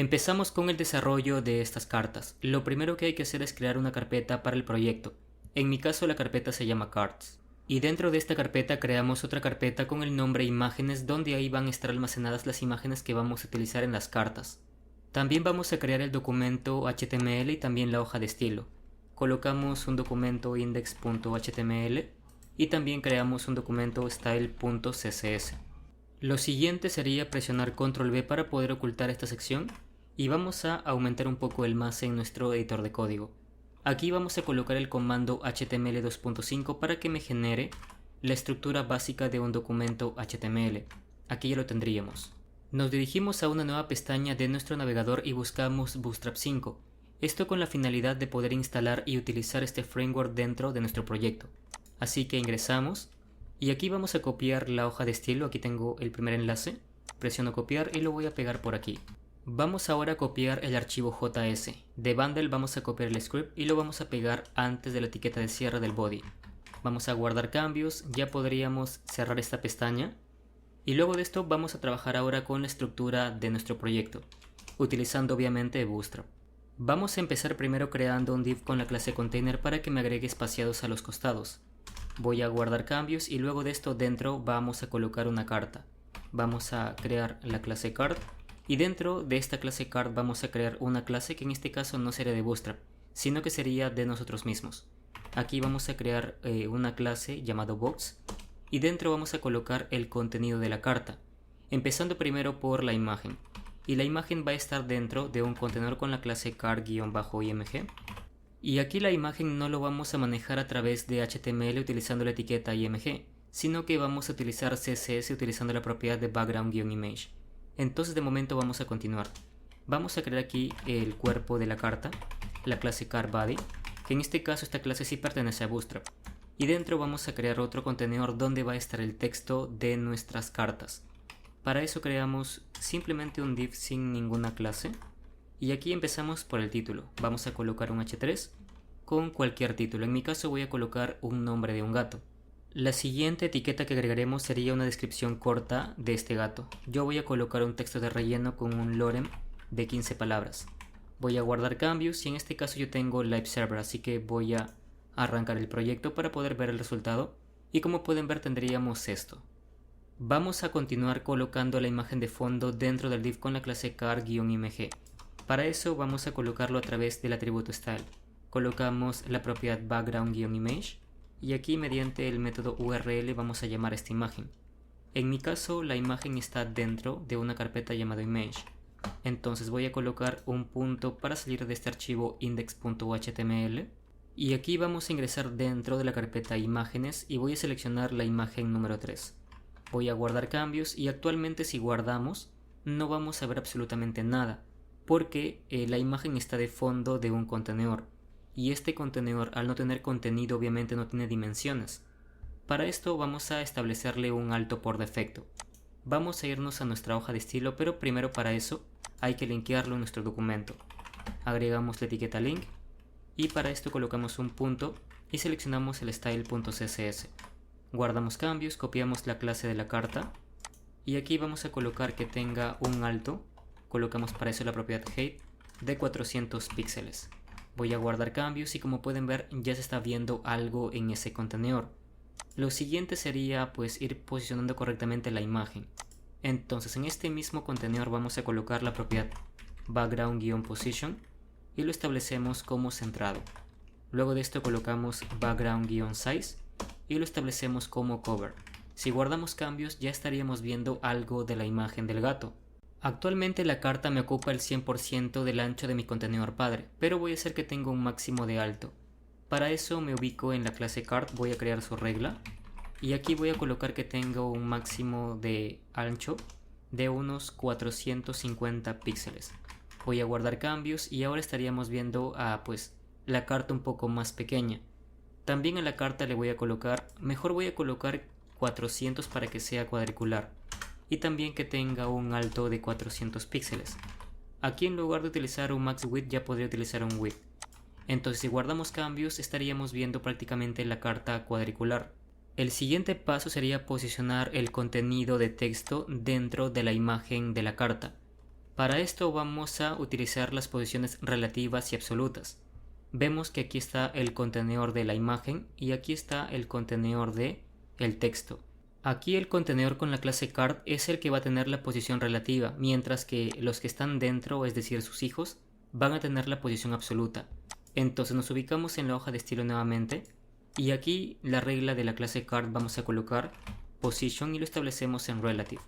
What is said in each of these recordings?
Empezamos con el desarrollo de estas cartas. Lo primero que hay que hacer es crear una carpeta para el proyecto. En mi caso la carpeta se llama Cards. Y dentro de esta carpeta creamos otra carpeta con el nombre Imágenes, donde ahí van a estar almacenadas las imágenes que vamos a utilizar en las cartas. También vamos a crear el documento HTML y también la hoja de estilo. Colocamos un documento index.html y también creamos un documento style.css. Lo siguiente sería presionar Ctrl V para poder ocultar esta sección y vamos a aumentar un poco el más en nuestro editor de código. Aquí vamos a colocar el comando HTML 2.5 para que me genere la estructura básica de un documento HTML. Aquí ya lo tendríamos. Nos dirigimos a una nueva pestaña de nuestro navegador y buscamos Bootstrap 5. Esto con la finalidad de poder instalar y utilizar este framework dentro de nuestro proyecto. Así que ingresamos. Y aquí vamos a copiar la hoja de estilo, aquí tengo el primer enlace, presiono copiar y lo voy a pegar por aquí. Vamos ahora a copiar el archivo JS, de bundle vamos a copiar el script y lo vamos a pegar antes de la etiqueta de cierre del body. Vamos a guardar cambios, ya podríamos cerrar esta pestaña y luego de esto vamos a trabajar ahora con la estructura de nuestro proyecto, utilizando obviamente Bootstrap. Vamos a empezar primero creando un div con la clase container para que me agregue espaciados a los costados. Voy a guardar cambios y luego de esto dentro vamos a colocar una carta. Vamos a crear la clase card y dentro de esta clase card vamos a crear una clase que en este caso no sería de Bootstrap, sino que sería de nosotros mismos. Aquí vamos a crear una clase llamada box y dentro vamos a colocar el contenido de la carta, empezando primero por la imagen. Y la imagen va a estar dentro de un contenedor con la clase card-img. Y aquí la imagen no lo vamos a manejar a través de HTML utilizando la etiqueta img, sino que vamos a utilizar CSS utilizando la propiedad de background-image. Entonces de momento vamos a continuar. Vamos a crear aquí el cuerpo de la carta, la clase cardBody, que en este caso esta clase sí pertenece a Bootstrap. Y dentro vamos a crear otro contenedor donde va a estar el texto de nuestras cartas. Para eso creamos simplemente un div sin ninguna clase. Y aquí empezamos por el título. Vamos a colocar un h3 con cualquier título. En mi caso voy a colocar un nombre de un gato. La siguiente etiqueta que agregaremos sería una descripción corta de este gato. Yo voy a colocar un texto de relleno con un lorem de 15 palabras. Voy a guardar cambios y en este caso yo tengo live server, así que voy a arrancar el proyecto para poder ver el resultado. Y como pueden ver tendríamos esto. Vamos a continuar colocando la imagen de fondo dentro del div con la clase car-img. Para eso vamos a colocarlo a través del atributo style. Colocamos la propiedad background-image y aquí mediante el método URL vamos a llamar esta imagen. En mi caso la imagen está dentro de una carpeta llamada image. Entonces voy a colocar un punto para salir de este archivo index.html y aquí vamos a ingresar dentro de la carpeta imágenes y voy a seleccionar la imagen número 3. Voy a guardar cambios y actualmente si guardamos no vamos a ver absolutamente nada, porque la imagen está de fondo de un contenedor y este contenedor al no tener contenido obviamente no tiene dimensiones. Para esto vamos a establecerle un alto por defecto. Vamos a irnos a nuestra hoja de estilo, pero primero para eso hay que linkearlo en nuestro documento. Agregamos la etiqueta link y para esto colocamos un punto y seleccionamos el style.css. Guardamos cambios, copiamos la clase de la carta y aquí vamos a colocar que tenga un alto. Colocamos para eso la propiedad height de 400 píxeles. Voy a guardar cambios y como pueden ver ya se está viendo algo en ese contenedor. Lo siguiente sería pues ir posicionando correctamente la imagen. Entonces en este mismo contenedor vamos a colocar la propiedad background-position y lo establecemos como centrado. Luego de esto colocamos background-size y lo establecemos como cover. Si guardamos cambios ya estaríamos viendo algo de la imagen del gato. Actualmente la carta me ocupa el 100% del ancho de mi contenedor padre, pero voy a hacer que tenga un máximo de alto. Para eso me ubico en la clase card, voy a crear su regla y aquí voy a colocar que tenga un máximo de ancho de unos 450 píxeles. Voy a guardar cambios y ahora estaríamos viendo pues la carta un poco más pequeña. También a la carta le voy a colocar, mejor voy a colocar 400 para que sea cuadricular. Y también que tenga un alto de 400 píxeles. Aquí en lugar de utilizar un max width ya podría utilizar un width. Entonces si guardamos cambios estaríamos viendo prácticamente la carta cuadricular. El siguiente paso sería posicionar el contenido de texto dentro de la imagen de la carta. Para esto vamos a utilizar las posiciones relativas y absolutas. Vemos que aquí está el contenedor de la imagen y aquí está el contenedor de el texto. Aquí el contenedor con la clase card es el que va a tener la posición relativa, mientras que los que están dentro, es decir sus hijos, van a tener la posición absoluta. Entonces nos ubicamos en la hoja de estilo nuevamente y aquí la regla de la clase card vamos a colocar position y lo establecemos en relative.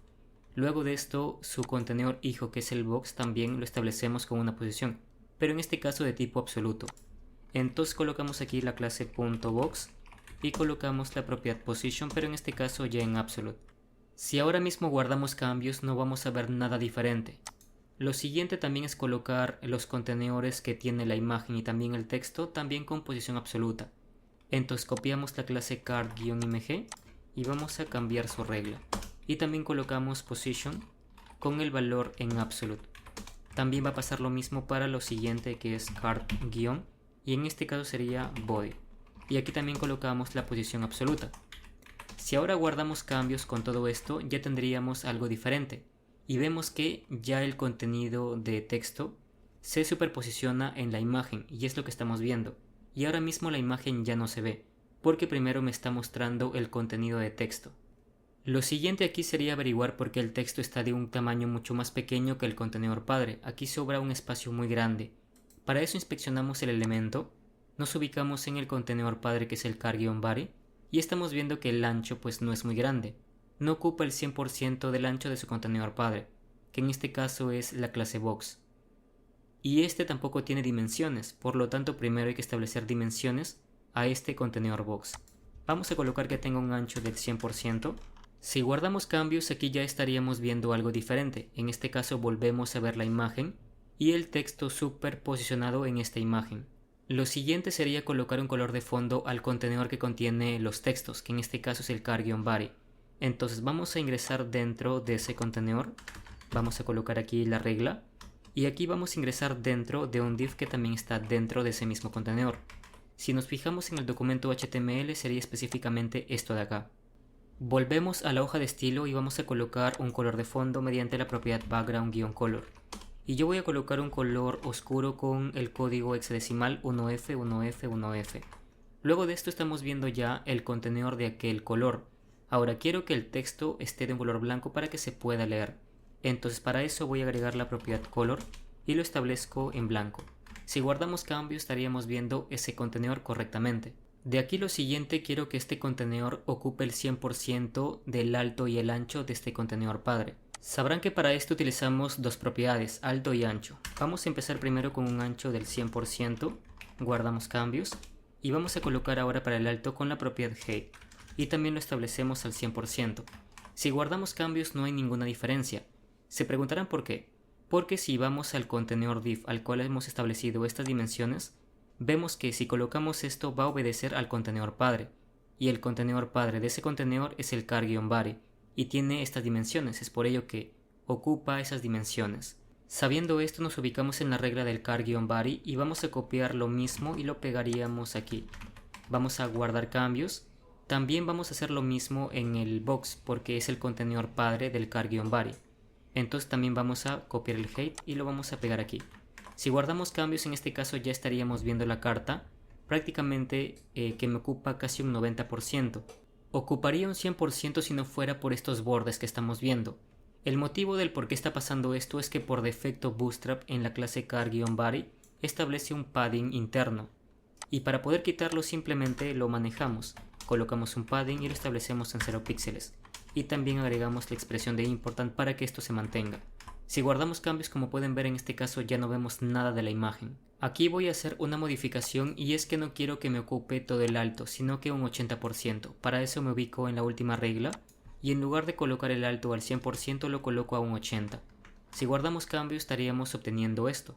Luego de esto su contenedor hijo, que es el box, también lo establecemos con una posición, pero en este caso de tipo absoluto. Entonces colocamos aquí la clase .box y colocamos la propiedad position, pero en este caso ya en absolute. Si ahora mismo guardamos cambios no vamos a ver nada diferente. Lo siguiente también es colocar los contenedores que tiene la imagen y también el texto también con posición absoluta. Entonces copiamos la clase card-img y vamos a cambiar su regla. Y también colocamos position con el valor en absolute. También va a pasar lo mismo para lo siguiente, que es card- y en este caso sería body. Y aquí también colocamos la posición absoluta. Si ahora guardamos cambios con todo esto, ya tendríamos algo diferente. Y vemos que ya el contenido de texto se superposiciona en la imagen y es lo que estamos viendo. Y ahora mismo la imagen ya no se ve, porque primero me está mostrando el contenido de texto. Lo siguiente aquí sería averiguar por qué el texto está de un tamaño mucho más pequeño que el contenedor padre. Aquí sobra un espacio muy grande. Para eso inspeccionamos el elemento, nos ubicamos en el contenedor padre, que es el car-body, y estamos viendo que el ancho pues no es muy grande. No ocupa el 100% del ancho de su contenedor padre, que en este caso es la clase box. Y este tampoco tiene dimensiones, por lo tanto primero hay que establecer dimensiones a este contenedor box. Vamos a colocar que tenga un ancho del 100%. Si guardamos cambios, aquí ya estaríamos viendo algo diferente. En este caso volvemos a ver la imagen y el texto superposicionado en esta imagen. Lo siguiente sería colocar un color de fondo al contenedor que contiene los textos, que en este caso es el car-body. Entonces vamos a ingresar dentro de ese contenedor, vamos a colocar aquí la regla y aquí vamos a ingresar dentro de un div que también está dentro de ese mismo contenedor. Si nos fijamos en el documento HTML sería específicamente esto de acá. Volvemos a la hoja de estilo y vamos a colocar un color de fondo mediante la propiedad background-color. Y yo voy a colocar un color oscuro con el código hexadecimal 1F, 1F, 1F. Luego de esto estamos viendo ya el contenedor de aquel color. Ahora quiero que el texto esté de un color blanco para que se pueda leer. Entonces para eso voy a agregar la propiedad color y lo establezco en blanco. Si guardamos cambios estaríamos viendo ese contenedor correctamente. De aquí lo siguiente, quiero que este contenedor ocupe el 100% del alto y el ancho de este contenedor padre. Sabrán que para esto utilizamos dos propiedades, alto y ancho. Vamos a empezar primero con un ancho del 100%, guardamos cambios y vamos a colocar ahora para el alto con la propiedad height y también lo establecemos al 100%. Si guardamos cambios no hay ninguna diferencia. Se preguntarán por qué. Porque si vamos al contenedor div al cual hemos establecido estas dimensiones, vemos que si colocamos esto va a obedecer al contenedor padre, y el contenedor padre de ese contenedor es el car-body, y tiene estas dimensiones, es por ello que ocupa esas dimensiones. Sabiendo esto nos ubicamos en la regla del car-body y vamos a copiar lo mismo y lo pegaríamos aquí. Vamos a guardar cambios, también vamos a hacer lo mismo en el box porque es el contenedor padre del car-body. Entonces también vamos a copiar el height y lo vamos a pegar aquí. Si guardamos cambios, en este caso ya estaríamos viendo la carta prácticamente que me ocupa casi un 90%. Ocuparía un 100% si no fuera por estos bordes que estamos viendo. El motivo del por qué está pasando esto es que por defecto Bootstrap en la clase car-body establece un padding interno. Y para poder quitarlo simplemente lo manejamos. Colocamos un padding y lo establecemos en 0 píxeles. Y también agregamos la expresión de important para que esto se mantenga. Si guardamos cambios, como pueden ver en este caso ya no vemos nada de la imagen. Aquí voy a hacer una modificación y es que no quiero que me ocupe todo el alto, sino que un 80%. Para eso me ubico en la última regla y en lugar de colocar el alto al 100% lo coloco a un 80%. Si guardamos cambios estaríamos obteniendo esto.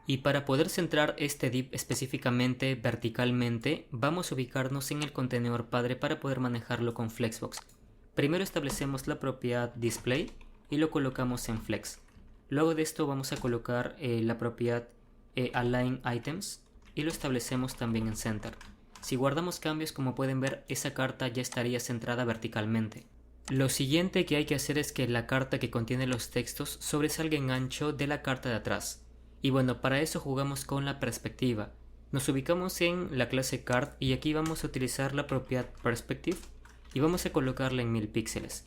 Y para poder centrar este div específicamente verticalmente, vamos a ubicarnos en el contenedor padre para poder manejarlo con Flexbox. Primero establecemos la propiedad display y lo colocamos en flex. Luego de esto vamos a colocar la propiedad align items y lo establecemos también en center. Si guardamos cambios, como pueden ver, esa carta ya estaría centrada verticalmente. Lo siguiente que hay que hacer es que la carta que contiene los textos sobresalga en ancho de la carta de atrás. Y bueno, para eso jugamos con la perspectiva. Nos ubicamos en la clase Card y aquí vamos a utilizar la propiedad Perspective y vamos a colocarla en 1000 píxeles.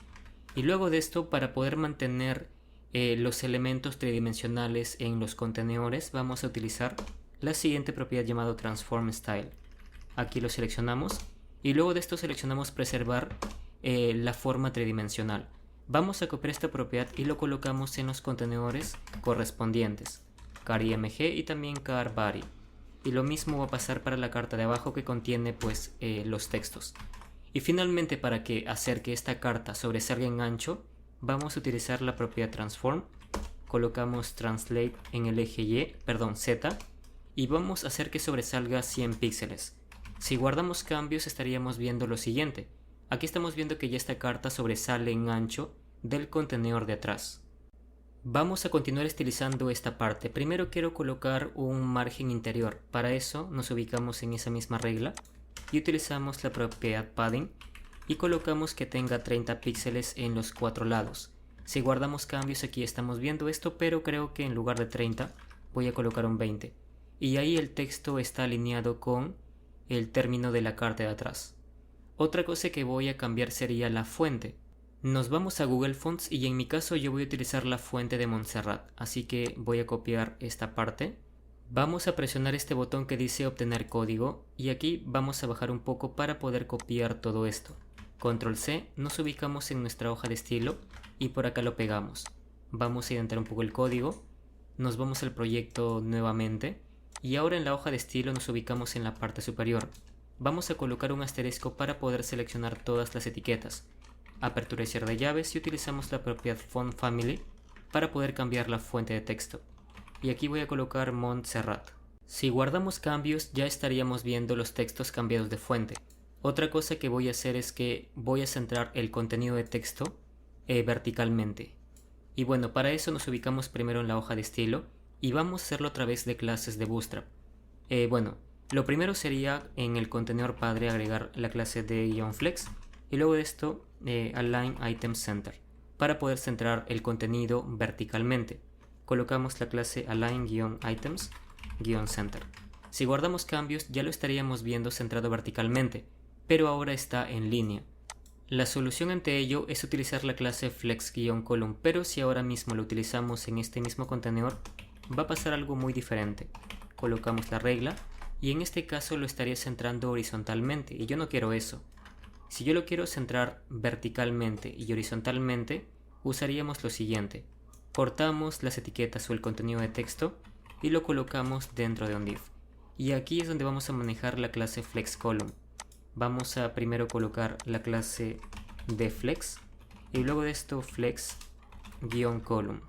Y luego de esto, para poder mantener los elementos tridimensionales en los contenedores, vamos a utilizar la siguiente propiedad llamada Transform Style. Aquí lo seleccionamos y luego de esto seleccionamos preservar la forma tridimensional. Vamos a copiar esta propiedad y lo colocamos en los contenedores correspondientes, car.img y también car.body. Y lo mismo va a pasar para la carta de abajo que contiene pues los textos. Y finalmente, para hacer que esta carta sobresalga en ancho, vamos a utilizar la propiedad Transform. Colocamos Translate en el eje Z y vamos a hacer que sobresalga 100 píxeles. Si guardamos cambios estaríamos viendo lo siguiente. Aquí estamos viendo que ya esta carta sobresale en ancho del contenedor de atrás. Vamos a continuar estilizando esta parte. Primero quiero colocar un margen interior. Para eso nos ubicamos en esa misma regla y utilizamos la propiedad Padding y colocamos que tenga 30 píxeles en los 4 lados. Si guardamos cambios aquí estamos viendo esto, pero creo que en lugar de 30 voy a colocar un 20. Y ahí el texto está alineado con el término de la carta de atrás. Otra cosa que voy a cambiar sería la fuente. Nos vamos a Google Fonts y en mi caso yo voy a utilizar la fuente de Montserrat, así que voy a copiar esta parte. Vamos a presionar este botón que dice obtener código y aquí vamos a bajar un poco para poder copiar todo esto. Control C, nos ubicamos en nuestra hoja de estilo y por acá lo pegamos. Vamos a indentar un poco el código, nos vamos al proyecto nuevamente y ahora en la hoja de estilo nos ubicamos en la parte superior. Vamos a colocar un asterisco para poder seleccionar todas las etiquetas. Apertura y cierre de llaves y utilizamos la propiedad Font Family para poder cambiar la fuente de texto. Y aquí voy a colocar Montserrat. Si guardamos cambios ya estaríamos viendo los textos cambiados de fuente. Otra cosa que voy a hacer es que voy a centrar el contenido de texto verticalmente. Y bueno, para eso nos ubicamos primero en la hoja de estilo y vamos a hacerlo a través de clases de Bootstrap. Lo primero sería en el contenedor padre agregar la clase de -flex y luego de esto align item center para poder centrar el contenido verticalmente. Colocamos la clase align-items-center. Si guardamos cambios ya lo estaríamos viendo centrado verticalmente, pero ahora está en línea. La solución ante ello es utilizar la clase flex-column, pero si ahora mismo lo utilizamos en este mismo contenedor va a pasar algo muy diferente. Colocamos la regla y en este caso lo estaría centrando horizontalmente y yo no quiero eso. Si yo lo quiero centrar verticalmente y horizontalmente, usaríamos lo siguiente. Cortamos las etiquetas o el contenido de texto y lo colocamos dentro de un div. Y aquí es donde vamos a manejar la clase flexColumn. Vamos a primero colocar la clase de flex y luego de esto flex-column.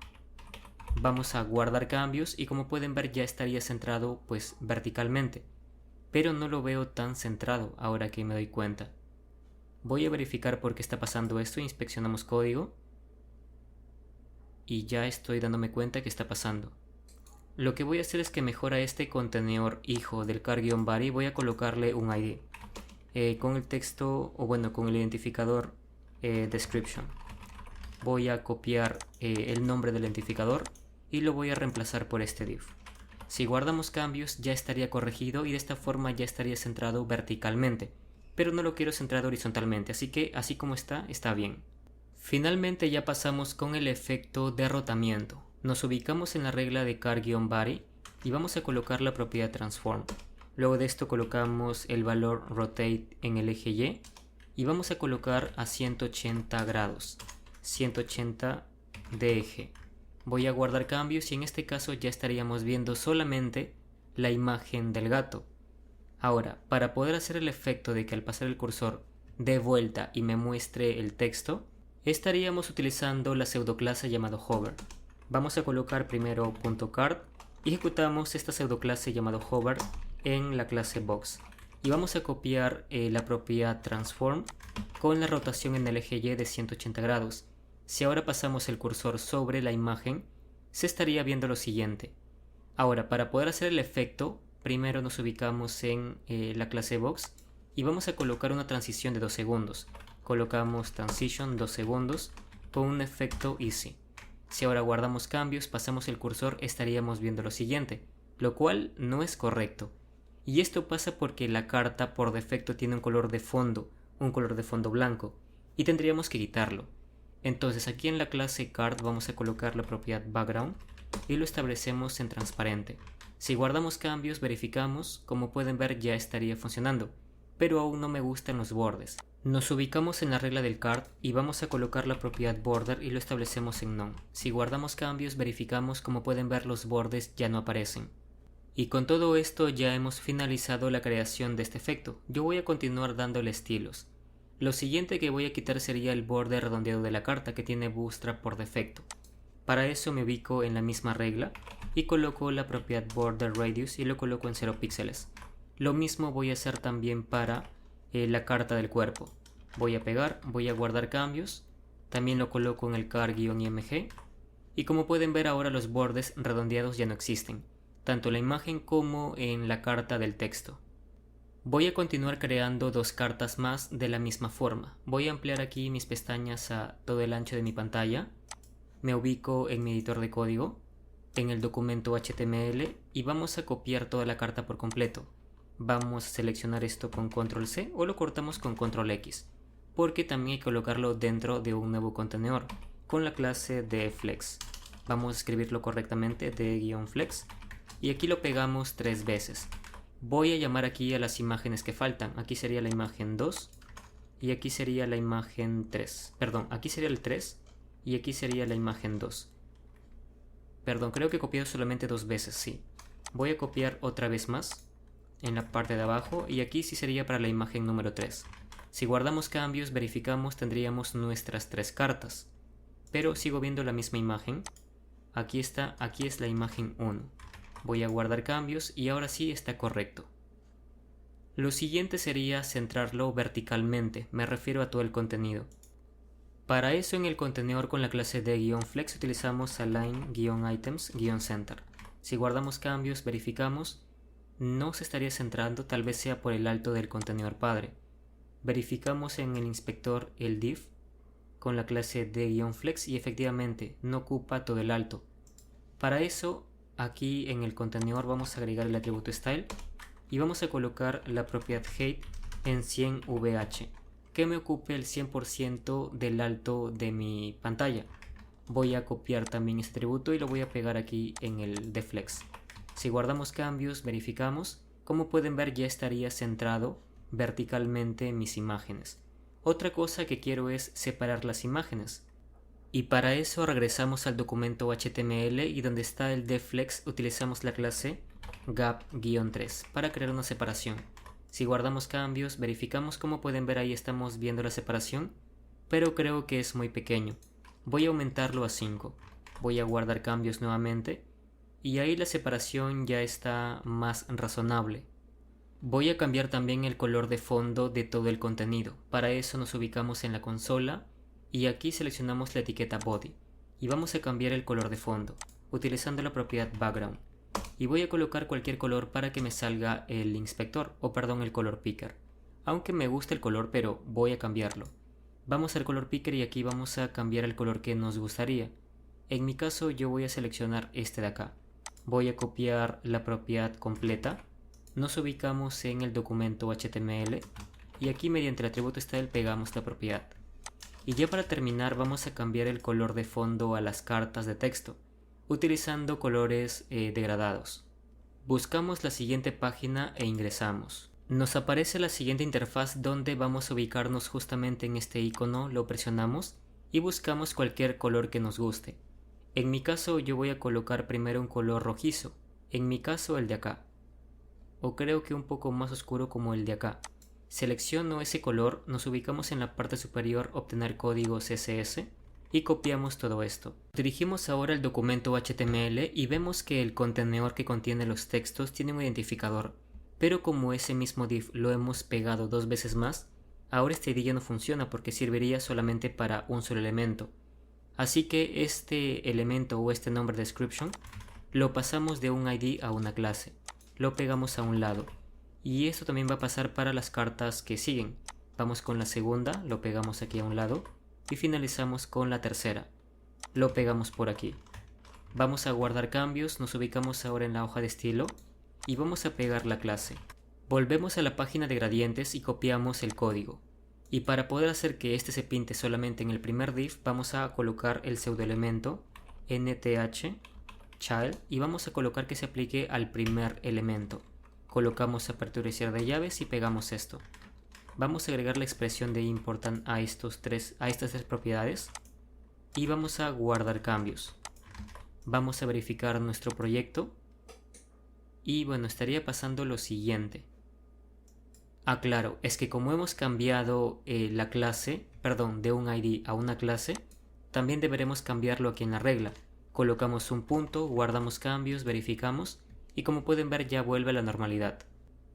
Vamos a guardar cambios y como pueden ver ya estaría centrado pues verticalmente. Pero no lo veo tan centrado ahora que me doy cuenta. Voy a verificar por qué está pasando esto. Inspeccionamos código y ya estoy dándome cuenta que está pasando. Lo que voy a hacer es que mejora este contenedor hijo del car-body. Voy a colocarle un ID con el texto con el identificador description. Voy a copiar el nombre del identificador y lo voy a reemplazar por este div. Si guardamos cambios ya estaría corregido y de esta forma ya estaría centrado verticalmente, pero no lo quiero centrado horizontalmente, así que así como está bien. Finalmente ya pasamos con el efecto de rotamiento. Nos ubicamos en la regla de car-body y vamos a colocar la propiedad transform. Luego de esto colocamos el valor rotate en el eje Y y vamos a colocar a 180 grados, 180 de eje. Voy a guardar cambios y en este caso ya estaríamos viendo solamente la imagen del gato. Ahora, para poder hacer el efecto de que al pasar el cursor dé vuelta y me muestre el texto, estaríamos utilizando la pseudoclase llamado hover. Vamos a colocar primero .card y ejecutamos esta pseudoclase llamado hover en la clase box. Y vamos a copiar la propiedad transform con la rotación en el eje Y de 180 grados. Si ahora pasamos el cursor sobre la imagen, se estaría viendo lo siguiente. Ahora, para poder hacer el efecto, primero nos ubicamos en la clase box y vamos a colocar una transición de 2 segundos. colocamos transition 2 segundos con un efecto easy. Si ahora guardamos cambios, pasamos el cursor, estaríamos viendo lo siguiente, lo cual no es correcto. Y esto pasa porque la carta por defecto tiene un color de fondo blanco, y tendríamos que quitarlo. Entonces aquí en la clase card vamos a colocar la propiedad background y lo establecemos en transparente. Si guardamos cambios, verificamos, como pueden ver ya estaría funcionando, pero aún no me gustan los bordes. Nos ubicamos en la regla del card y vamos a colocar la propiedad border y lo establecemos en none. Si guardamos cambios, verificamos, como pueden ver los bordes ya no aparecen. Y con todo esto ya hemos finalizado la creación de este efecto. Yo voy a continuar dándole estilos. Lo siguiente que voy a quitar sería el borde redondeado de la carta que tiene bootstrap por defecto. Para eso me ubico en la misma regla y coloco la propiedad border radius y lo coloco en 0 píxeles. Lo mismo voy a hacer también para la carta del cuerpo. Voy a pegar, voy a guardar cambios, también lo coloco en el car-img y como pueden ver ahora los bordes redondeados ya no existen, tanto en la imagen como en la carta del texto. Voy a continuar creando dos cartas más de la misma forma. Voy a ampliar aquí mis pestañas a todo el ancho de mi pantalla. Me ubico en mi editor de código, en el documento HTML y vamos a copiar toda la carta por completo. Vamos a seleccionar esto con control C o lo cortamos con control X, porque también hay que colocarlo dentro de un nuevo contenedor con la clase de flex. Vamos a escribirlo correctamente de-flex y aquí lo pegamos 3 veces. Voy a llamar aquí a las imágenes que faltan. Aquí sería la imagen 2 y aquí sería la imagen 3. Perdón, aquí sería el 3 y aquí sería la imagen 2. Perdón, creo que he copiado solamente 2 veces, sí. Voy a copiar otra vez más en la parte de abajo y aquí sí sería para la imagen número 3. Si guardamos cambios, verificamos, tendríamos nuestras 3 cartas. Pero sigo viendo la misma imagen. Aquí está, aquí es la imagen 1. Voy a guardar cambios y ahora sí está correcto. Lo siguiente sería centrarlo verticalmente, me refiero a todo el contenido. Para eso en el contenedor con la clase de-flex utilizamos align-items-center. Si guardamos cambios, verificamos, no se estaría centrando, tal vez sea por el alto del contenedor padre. Verificamos en el inspector el div con la clase de-flex y efectivamente no ocupa todo el alto. Para eso aquí en el contenedor vamos a agregar el atributo style y vamos a colocar la propiedad height en 100 VH que me ocupe el 100% del alto de mi pantalla. Voy a copiar también este atributo y lo voy a pegar aquí en el deflex. Si guardamos cambios, verificamos, como pueden ver ya estaría centrado verticalmente mis imágenes. Otra cosa que quiero es separar las imágenes. Y para eso regresamos al documento HTML y donde está el deflex utilizamos la clase gap-3 para crear una separación. Si guardamos cambios, verificamos, como pueden ver ahí estamos viendo la separación, pero creo que es muy pequeño. Voy a aumentarlo a 5. Voy a guardar cambios nuevamente y ahí la separación ya está más razonable. Voy a cambiar también el color de fondo de todo el contenido. Para eso nos ubicamos en la consola y aquí seleccionamos la etiqueta body y vamos a cambiar el color de fondo utilizando la propiedad background y voy a colocar cualquier color para que me salga el inspector el color picker, aunque me gusta el color pero voy a cambiarlo. Vamos al color picker y aquí vamos a cambiar el color que nos gustaría. En mi caso yo voy a seleccionar este de acá. Voy a copiar la propiedad completa, nos ubicamos en el documento HTML y aquí mediante el atributo style pegamos la propiedad. Y ya para terminar vamos a cambiar el color de fondo a las cartas de texto, utilizando colores degradados. Buscamos la siguiente página e ingresamos. Nos aparece la siguiente interfaz donde vamos a ubicarnos justamente en este icono, lo presionamos y buscamos cualquier color que nos guste. En mi caso yo voy a colocar primero un color rojizo, en mi caso el de acá, o creo que un poco más oscuro como el de acá. Selecciono ese color, nos ubicamos en la parte superior obtener código CSS y copiamos todo esto. Dirigimos ahora al documento HTML y vemos que el contenedor que contiene los textos tiene un identificador, pero como ese mismo div lo hemos pegado 2 veces más, ahora este ID ya no funciona porque serviría solamente para un solo elemento. Así que este elemento o este nombre description lo pasamos de un ID a una clase, lo pegamos a un lado. Y esto también va a pasar para las cartas que siguen. Vamos con la segunda, lo pegamos aquí a un lado y finalizamos con la tercera. Lo pegamos por aquí. Vamos a guardar cambios, nos ubicamos ahora en la hoja de estilo y vamos a pegar la clase. Volvemos a la página de gradientes y copiamos el código. Y para poder hacer que este se pinte solamente en el primer div, vamos a colocar el pseudoelemento nth child y vamos a colocar que se aplique al primer elemento. Colocamos apertura y cierre de llaves y pegamos esto. Vamos a agregar la expresión de important a estas tres propiedades y vamos a guardar cambios. Vamos a verificar nuestro proyecto y bueno, estaría pasando lo siguiente. Ah, claro, es que como hemos cambiado la clase, de un ID a una clase, también deberemos cambiarlo aquí en la regla. Colocamos un punto, guardamos cambios, verificamos y como pueden ver ya vuelve a la normalidad.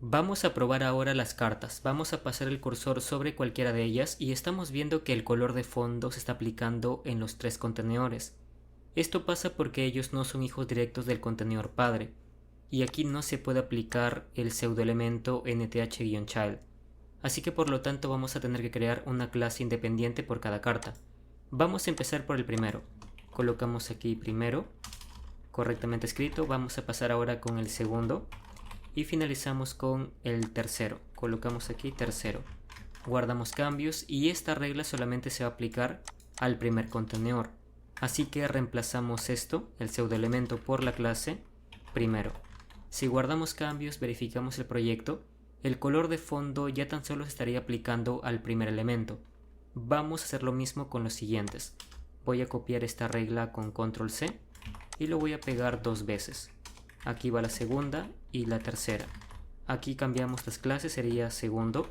Vamos a probar ahora las cartas. Vamos a pasar el cursor sobre cualquiera de ellas y estamos viendo que el color de fondo se está aplicando en los tres contenedores. Esto pasa porque ellos no son hijos directos del contenedor padre. Y aquí no se puede aplicar el pseudoelemento nth-child. Así que por lo tanto vamos a tener que crear una clase independiente por cada carta. Vamos a empezar por el primero. Colocamos aquí primero, correctamente escrito. Vamos a pasar ahora con el segundo. Y finalizamos con el tercero. Colocamos aquí tercero. Guardamos cambios y esta regla solamente se va a aplicar al primer contenedor. Así que reemplazamos esto, el pseudoelemento, por la clase primero. Si guardamos cambios, verificamos el proyecto, el color de fondo ya tan solo se estaría aplicando al primer elemento. Vamos a hacer lo mismo con los siguientes. Voy a copiar esta regla con control C y lo voy a pegar dos veces. Aquí va la segunda y la tercera. Aquí cambiamos las clases, sería segundo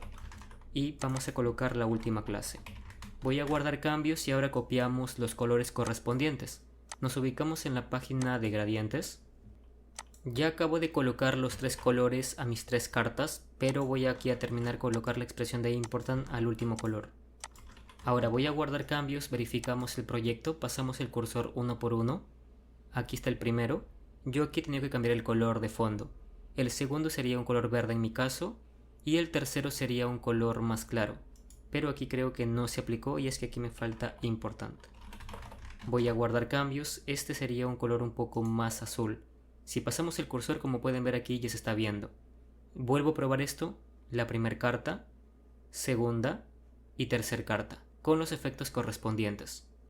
y vamos a colocar la última clase. Voy a guardar cambios y ahora copiamos los colores correspondientes. Nos ubicamos en la página de gradientes. Ya acabo de colocar los tres colores a mis tres cartas, pero voy aquí a terminar colocar la expresión de important al último color. Ahora voy a guardar cambios, verificamos el proyecto, pasamos el cursor uno por uno. Aquí está el primero. Yo aquí he tenido que cambiar el color de fondo. El segundo sería un color verde en mi caso y el tercero sería un color más claro. Pero aquí creo que no se aplicó y es que aquí me falta important. Voy a guardar cambios, este sería un color un poco más azul. Si pasamos el cursor, como pueden ver aquí, ya se está viendo. Vuelvo a probar esto, la primera carta, segunda y tercera carta, con los efectos correspondientes.